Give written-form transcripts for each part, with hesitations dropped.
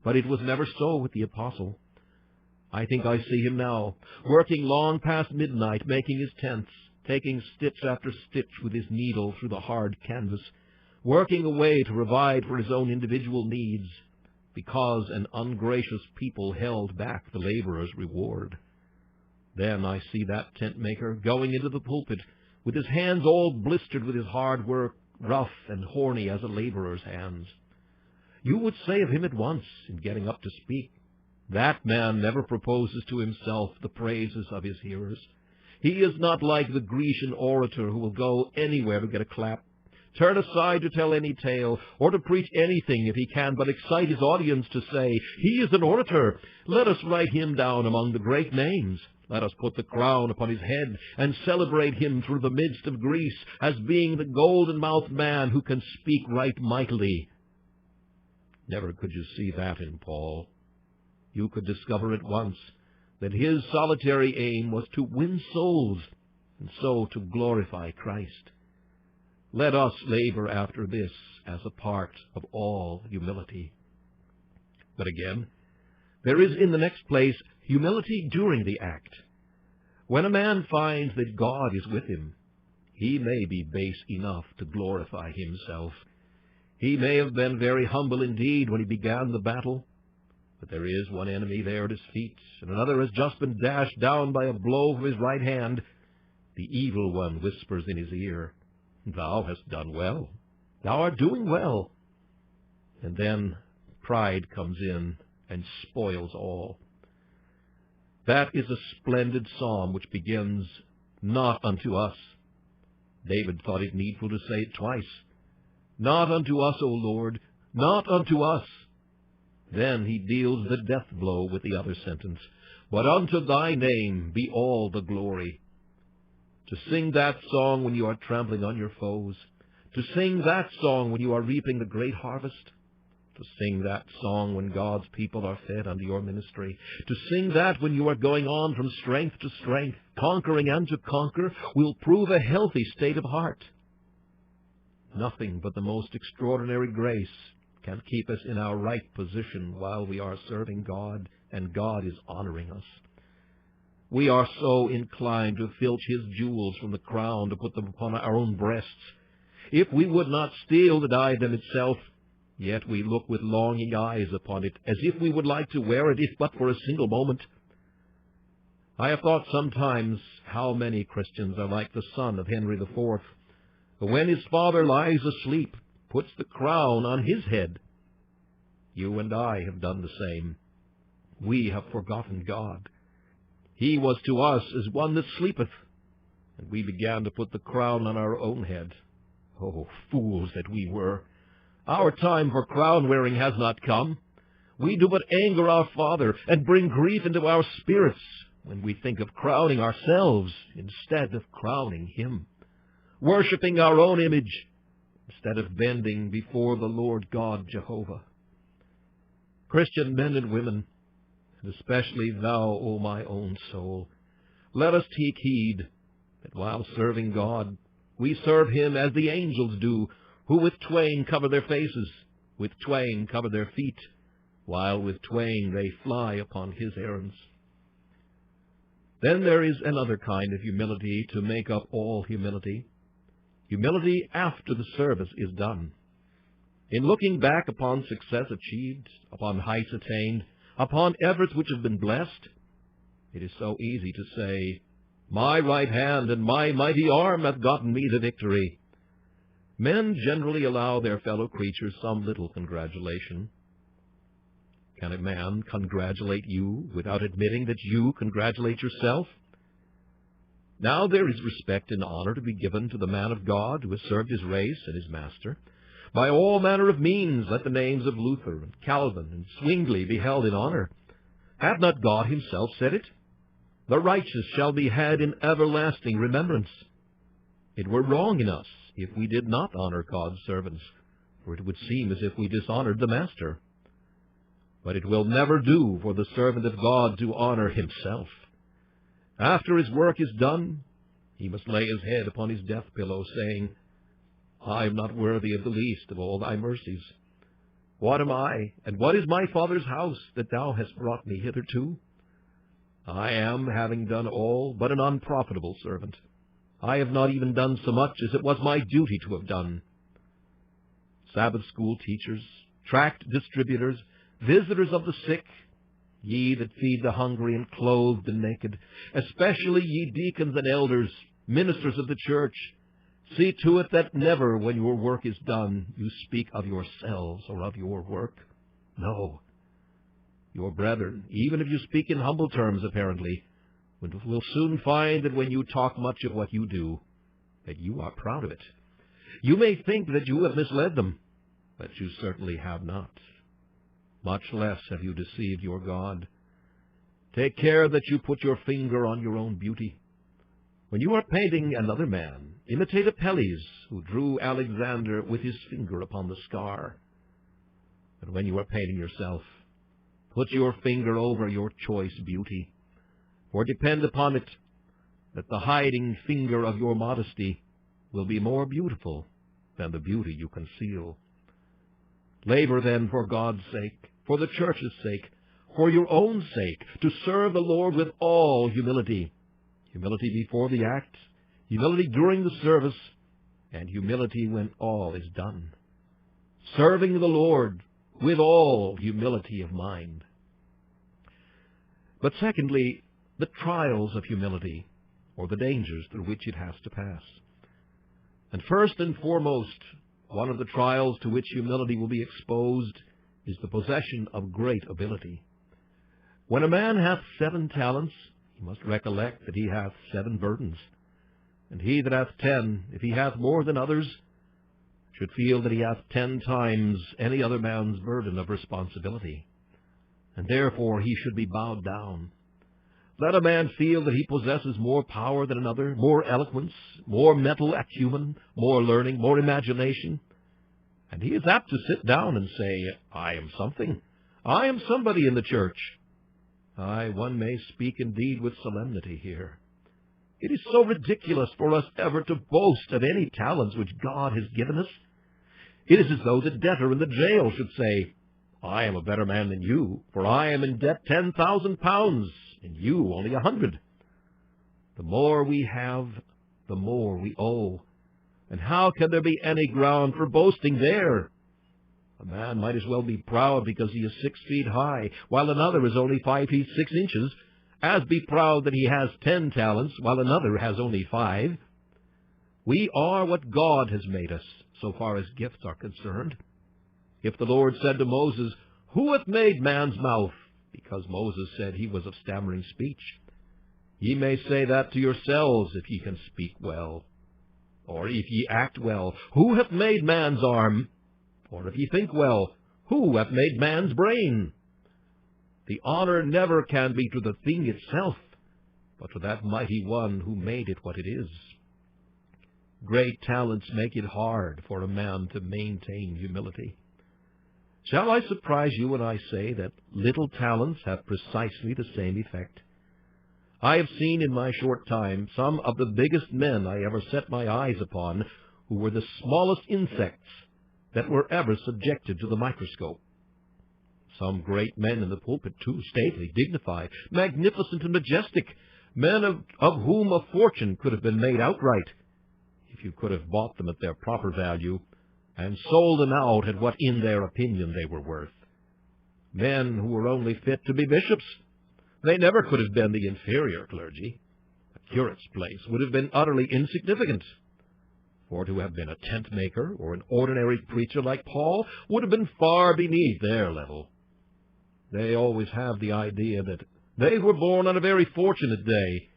But it was never so with the apostle. I think I see him now, working long past midnight, making his tents, taking stitch after stitch with his needle through the hard canvas, working away to provide for his own individual needs, because an ungracious people held back the laborer's reward. Then I see that tent-maker going into the pulpit, with his hands all blistered with his hard work, rough and horny as a laborer's hands. You would say of him at once, in getting up to speak, that man never proposes to himself the praises of his hearers. He is not like the Grecian orator who will go anywhere to get a clap, turn aside to tell any tale, or to preach anything if he can but excite his audience to say, "He is an orator. Let us write him down among the great names. Let us put the crown upon his head and celebrate him through the midst of Greece as being the golden-mouthed man who can speak right mightily." Never could you see that in Paul. You could discover at once that his solitary aim was to win souls, and so to glorify Christ. Let us labor after this as a part of all humility. But again, there is in the next place humility during the act. When a man finds that God is with him, he may be base enough to glorify himself. He may have been very humble indeed when he began the battle, but there is one enemy there at his feet, and another has just been dashed down by a blow from his right hand. The evil one whispers in his ear, "Thou hast done well. Thou art doing well." And then pride comes in and spoils all. That is a splendid psalm which begins, "Not unto us." David thought it needful to say it twice. "Not unto us, O Lord, not unto us." Then he deals the death blow with the other sentence, "But unto thy name be all the glory." To sing that song when you are trampling on your foes, to sing that song when you are reaping the great harvest, to sing that song when God's people are fed under your ministry, to sing that when you are going on from strength to strength, conquering and to conquer, will prove a healthy state of heart. Nothing but the most extraordinary grace can keep us in our right position while we are serving God and God is honoring us. We are so inclined to filch his jewels from the crown to put them upon our own breasts. If we would not steal the diadem itself, yet we look with longing eyes upon it, as if we would like to wear it, if but for a single moment. I have thought sometimes how many Christians are like the son of Henry IV, who when his father lies asleep, puts the crown on his head. You and I have done the same. We have forgotten God. He was to us as one that sleepeth, and we began to put the crown on our own head. Oh, fools that we were! Our time for crown-wearing has not come. We do but anger our Father and bring grief into our spirits when we think of crowning ourselves instead of crowning him, worshipping our own image instead of bending before the Lord God Jehovah. Christian men and women, and especially thou, O my own soul, let us take heed that while serving God, we serve him as the angels do, who with twain cover their faces, with twain cover their feet, while with twain they fly upon his errands. Then there is another kind of humility to make up all humility. Humility after the service is done. In looking back upon success achieved, upon heights attained, upon efforts which have been blessed, it is so easy to say, "My right hand and my mighty arm hath gotten me the victory." Men generally allow their fellow creatures some little congratulation. Can a man congratulate you without admitting that you congratulate yourself? Now there is respect and honor to be given to the man of God who has served his race and his master. By all manner of means let the names of Luther and Calvin and Zwingli be held in honor. Hath not God himself said it? The righteous shall be had in everlasting remembrance. It were wrong in us if we did not honor God's servants, for it would seem as if we dishonored the Master. But it will never do for the servant of God to honor himself. After his work is done, he must lay his head upon his death-pillow, saying, "I am not worthy of the least of all thy mercies. What am I, and what is my Father's house, that thou hast brought me hitherto? I am, having done all, but an unprofitable servant. I have not even done so much as it was my duty to have done. Sabbath school teachers, tract distributors, visitors of the sick, ye that feed the hungry and clothe the naked, especially ye deacons and elders, ministers of the church, see to it that never, when your work is done, you speak of yourselves or of your work. No. Your brethren, even if you speak in humble terms apparently, will soon find that when you talk much of what you do, that you are proud of it. You may think that you have misled them, but you certainly have not. Much less have you deceived your God. Take care that you put your finger on your own beauty. When you are painting another man, imitate Apelles, who drew Alexander with his finger upon the scar. But when you are painting yourself, put your finger over your choice beauty. For depend upon it that the hiding finger of your modesty will be more beautiful than the beauty you conceal. Labor then for God's sake, for the church's sake, for your own sake, to serve the Lord with all humility. Humility before the act, humility during the service, and humility when all is done. Serving the Lord with all humility of mind. But secondly, the trials of humility, or the dangers through which it has to pass. And first and foremost, one of the trials to which humility will be exposed is the possession of great ability. When a man hath 7 talents, he must recollect that he hath 7 burdens. And he that hath 10, if he hath more than others, should feel that he hath 10 times any other man's burden of responsibility. And therefore he should be bowed down. Let a man feel that he possesses more power than another, more eloquence, more mental acumen, more learning, more imagination, and he is apt to sit down and say, I am something. I am somebody in the church. Aye, one may speak indeed with solemnity here. It is so ridiculous for us ever to boast of any talents which God has given us. It is as though the debtor in the jail should say, I am a better man than you, for I am in debt 10,000 pounds, and you only 100. The more we have, the more we owe. And how can there be any ground for boasting there? A man might as well be proud because he is 6 feet high, while another is only 5 feet 6 inches, as be proud that he has 10 talents, while another has only 5. We are what God has made us, so far as gifts are concerned. If the Lord said to Moses, Who hath made man's mouth? Because Moses said he was of stammering speech. Ye may say that to yourselves, if ye can speak well. Or if ye act well, Who hath made man's arm? Or if ye think well, Who hath made man's brain? The honor never can be to the thing itself, but to that mighty one who made it what it is. Great talents make it hard for a man to maintain humility. Shall I surprise you when I say that little talents have precisely the same effect? I have seen in my short time some of the biggest men I ever set my eyes upon who were the smallest insects that were ever subjected to the microscope. Some great men in the pulpit, too, stately, dignified, magnificent, and majestic, men of whom a fortune could have been made outright, if you could have bought them at their proper value, and sold them out at what in their opinion they were worth. Men who were only fit to be bishops. They never could have been the inferior clergy. A curate's place would have been utterly insignificant. For to have been a tent-maker or an ordinary preacher like Paul would have been far beneath their level. They always have the idea that they were born on a very fortunate day,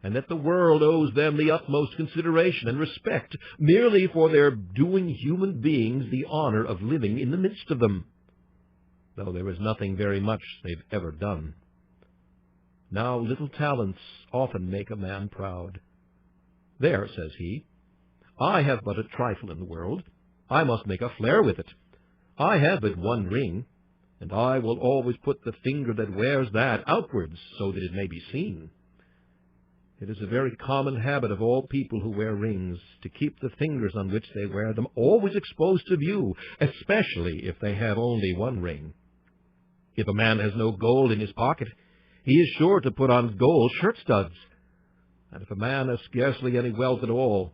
and that the world owes them the utmost consideration and respect merely for their doing human beings the honor of living in the midst of them, though there is nothing very much they've ever done. Now little talents often make a man proud. There, says he, I have but a trifle in the world. I must make a flare with it. I have but 1 ring, and I will always put the finger that wears that outwards so that it may be seen. It is a very common habit of all people who wear rings to keep the fingers on which they wear them always exposed to view, especially if they have only one ring. If a man has no gold in his pocket, he is sure to put on gold shirt studs. And if a man has scarcely any wealth at all,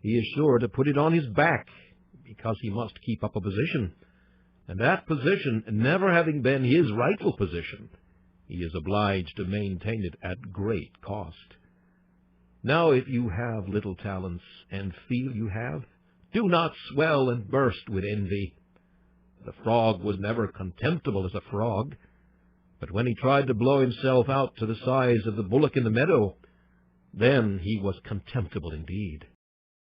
he is sure to put it on his back, because he must keep up a position. And that position never having been his rightful position, he is obliged to maintain it at great cost. Now, if you have little talents, and feel you have, do not swell and burst with envy. The frog was never contemptible as a frog, but when he tried to blow himself out to the size of the bullock in the meadow, then he was contemptible indeed.